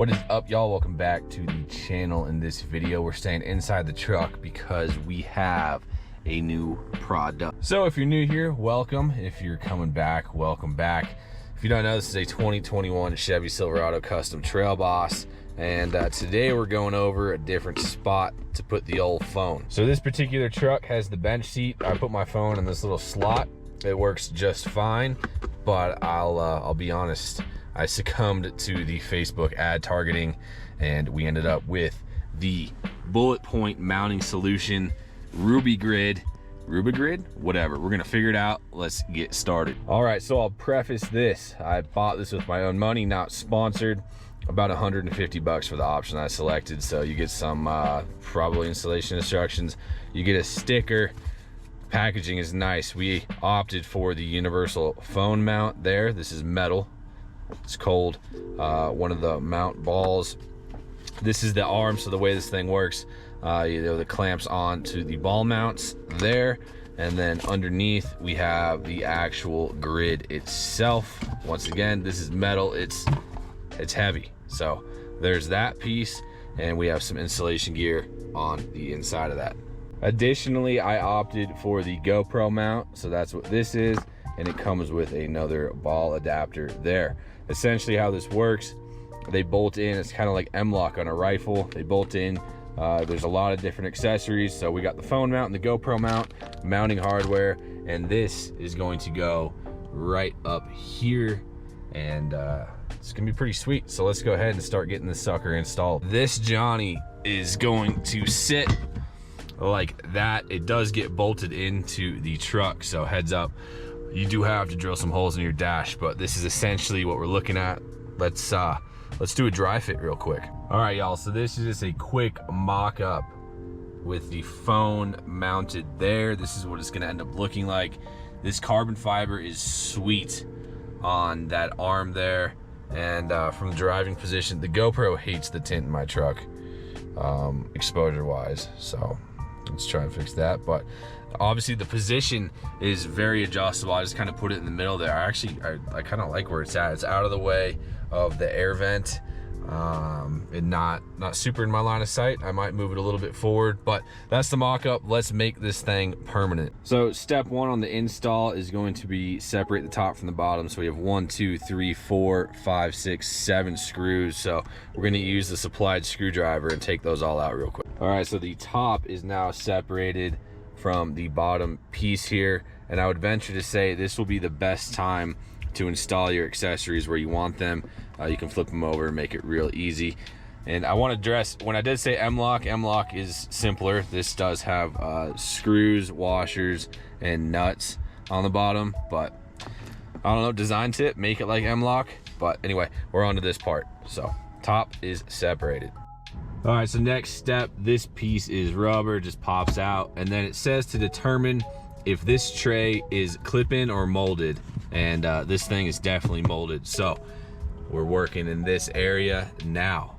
What is up, y'all? Welcome back to the channel. In this video, we're staying inside the truck because we have a new product. So if you're new here, welcome. If you're coming back, welcome back. If you don't know, this is a 2021 Chevy Silverado Custom Trail Boss, and today we're going over a different spot to put the old phone. So this particular truck has the bench seat. I put my phone in this little slot. It works just fine, but I'll be honest, I succumbed to the Facebook ad targeting, and we ended up with the Bulletpoint mounting solution, RubiGrid, whatever. We're gonna figure it out. Let's get started. All right, so I'll preface this. I bought this with my own money, not sponsored. About 150 bucks for the option I selected. So you get some probably installation instructions. You get a sticker. Packaging is nice. We opted for the universal phone mount there. This is metal. It's cold. One of the mount balls. This is the arm. So the way this thing works, the clamps on to the ball mounts there, and then underneath we have the actual grid itself. Once again, this is metal. It's heavy. So there's that piece, and we have some installation gear on the inside of that. Additionally, I opted for the GoPro mount. So that's what this is, and it comes with another ball adapter there. Essentially how this works, they bolt in. It's kind of like M-lock on a rifle. They bolt in. There's a lot of different accessories. So we got the phone mount and the GoPro mount, mounting hardware, and this is going to go right up here, and it's gonna be pretty sweet. So let's go ahead and start getting this sucker installed. This Johnny is going to sit like that. It does get bolted into the truck, so heads up, you do have to drill some holes in your dash, but this is essentially what we're looking at. Let's do a dry fit real quick. All right, y'all, so this is just a quick mock-up with the phone mounted there. This is what it's gonna end up looking like. This carbon fiber is sweet on that arm there, and from the driving position, the GoPro hates the tint in my truck, exposure wise, so let's try and fix that. But obviously the position is very adjustable. I just kind of put it in the middle there. I kind of like where it's at. It's out of the way of the air vent, and not super in my line of sight. I might move it a little bit forward, but that's the mock-up. Let's make this thing permanent. So step one on the install is going to be separate the top from the bottom. So we have 1, 2, 3, 4, 5, 6, 7 screws. So we're going to use the supplied screwdriver and take those all out real quick. All right, so the top is now separated from the bottom piece here, and I would venture to say this will be the best time to install your accessories where you want them. You can flip them over and make it real easy. And I want to address, when I did say M-lock is simpler. This does have screws, washers, and nuts on the bottom, but I don't know, design tip, make it like M-lock. But anyway, we're on to this part. So top is separated. All right, so next step, this piece is rubber, just pops out, and then it says to determine if this tray is clip-in or molded, and this thing is definitely molded. So we're working in this area now.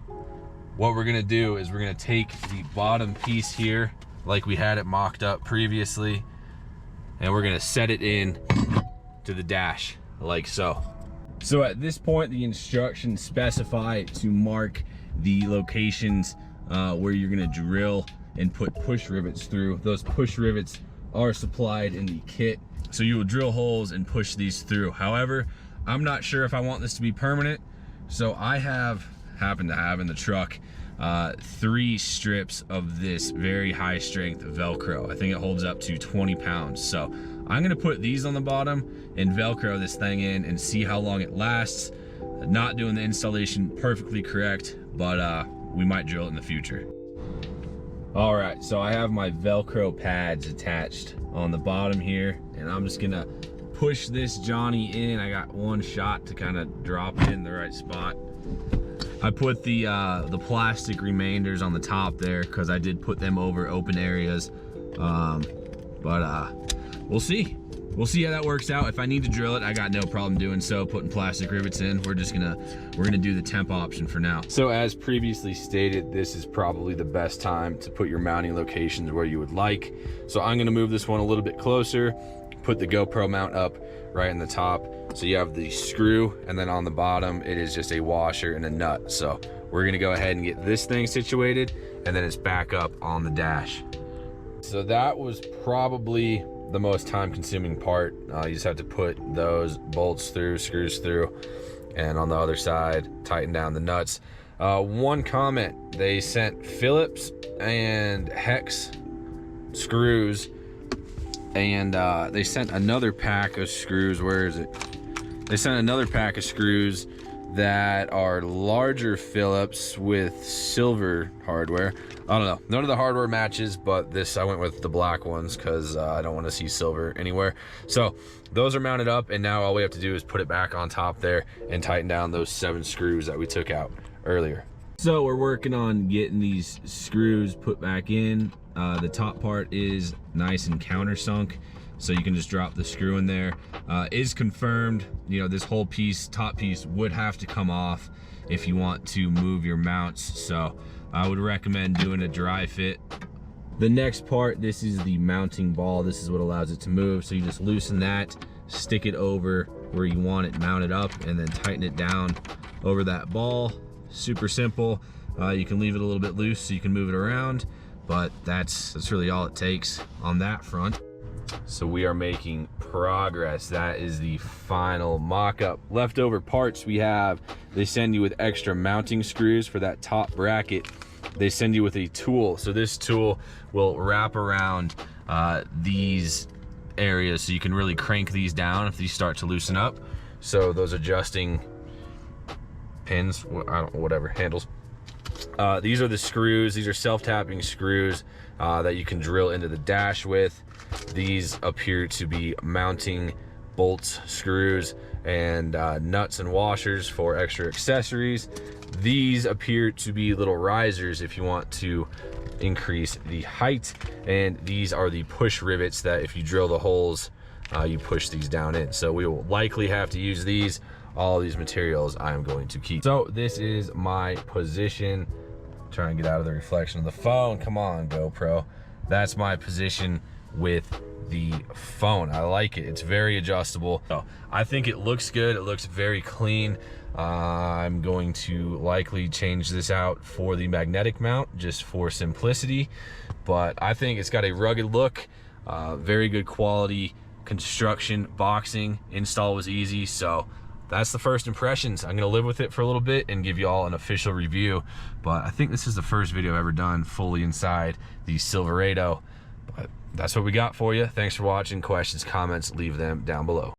What we're gonna do is we're gonna take the bottom piece here, like we had it mocked up previously, and we're gonna set it in to the dash, like so. So at this point, the instructions specify to mark the locations where you're gonna drill and put push rivets through. Those push rivets are supplied in the kit, so you will drill holes and push these through. However, I'm not sure if I want this to be permanent, so I happen to have in the truck 3 strips of this very high strength Velcro. I think it holds up to 20 pounds. So I'm gonna put these on the bottom and Velcro this thing in and see how long it lasts. Not doing the installation perfectly correct, but we might drill it in the future. All right, so I have my Velcro pads attached on the bottom here, and I'm just gonna push this Johnny in. I got one shot to kind of drop it in the right spot. I put the plastic remainders on the top there because I did put them over open areas, but we'll see. We'll see how that works out. If I need to drill it, I got no problem doing so, putting plastic rivets in. We're gonna do the temp option for now. So as previously stated, this is probably the best time to put your mounting locations where you would like. So I'm gonna move this one a little bit closer, put the GoPro mount up right in the top. So you have the screw, and then on the bottom it is just a washer and a nut. So we're gonna go ahead and get this thing situated, and then it's back up on the dash. So that was probably the most time-consuming part. You just have to put those bolts through, screws through, and on the other side tighten down the nuts. One comment, they sent Phillips and hex screws, and they sent another pack of screws. Where is it? They sent another pack of screws that are larger Phillips with silver hardware. I don't know, none of the hardware matches, but this, I went with the black ones because I don't want to see silver anywhere. So those are mounted up, and now all we have to do is put it back on top there and tighten down those 7 screws that we took out earlier. So we're working on getting these screws put back in. The top part is nice and countersunk, so you can just drop the screw in there. Is confirmed, you know, this whole piece, top piece, would have to come off if you want to move your mounts. So I would recommend doing a dry fit. The next part, this is the mounting ball. This is what allows it to move. So you just loosen that, stick it over where you want it mounted up, and then tighten it down over that ball. Super simple. You can leave it a little bit loose so you can move it around, but that's really all it takes on that front. So we are making progress. That is the final mock-up. Leftover parts we have, they send you with extra mounting screws for that top bracket. They send you with a tool. So this tool will wrap around these areas so you can really crank these down if these start to loosen up. So those adjusting pins, whatever, handles. These are the screws. These are self-tapping screws that you can drill into the dash with. These appear to be mounting bolts, screws, and nuts and washers for extra accessories. These appear to be little risers if you want to increase the height, and these are the push rivets that if you drill the holes, you push these down in. So we will likely have to use these. All these materials I am going to keep. So this is my position. Try and get out of the reflection of the phone. Come on, GoPro. That's my position with the phone. I like it. It's very adjustable. So I think it looks good. It looks very clean. I'm going to likely change this out for the magnetic mount just for simplicity, but I think it's got a rugged look, very good quality construction. Boxing install was easy, so that's the first impressions. I'm gonna live with it for a little bit and give you all an official review, but I think this is the first video I've ever done fully inside the Silverado. But that's what we got for you. Thanks for watching. Questions, comments, leave them down below.